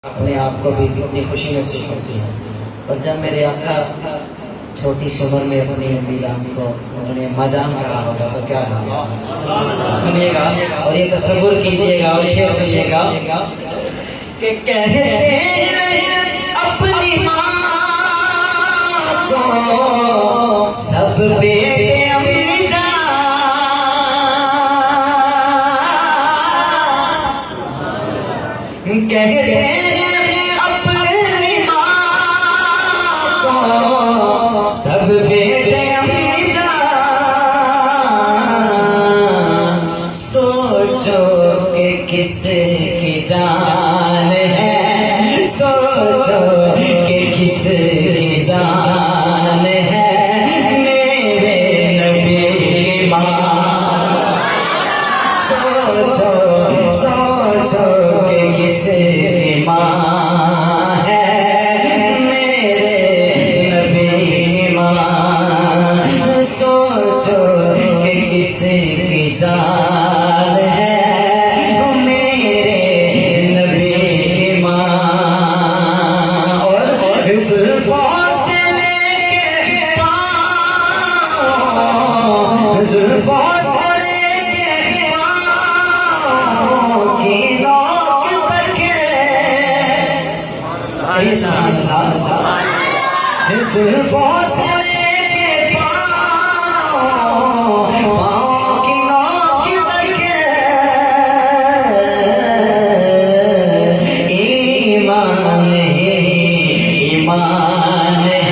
अपने आप को भी कितनी खुशी महसूस होती है। और जब मेरे आका छोटी सी उम्र में अपनी अम्मी जान को उन्होंने मजाम कहा होगा तो क्या कहा सुनिएगा और ये तसव्वुर कीजिएगा और शेर सुनिएगा कि कहते हैं अपनी माँ को सब बेटे अम्मी जान कहते हैं अपनी माँ को सब बेटे अम्मी जान। सोचो कि किसकी जान है, सोचो कि किसकी जान है, मेरे नबी की माँ। सोचो सोचो कि किसकी माँ है, मेरे नबी की माँ। सोचो कि किसकी जान है, मेरे नबी की माँ। और जुल्फों से लेके पाँव, जुल्फों से लेके पाँव की नोक तक है। जुल्फों से लेके पाँव की नोक तक ईमान है, ईमान है,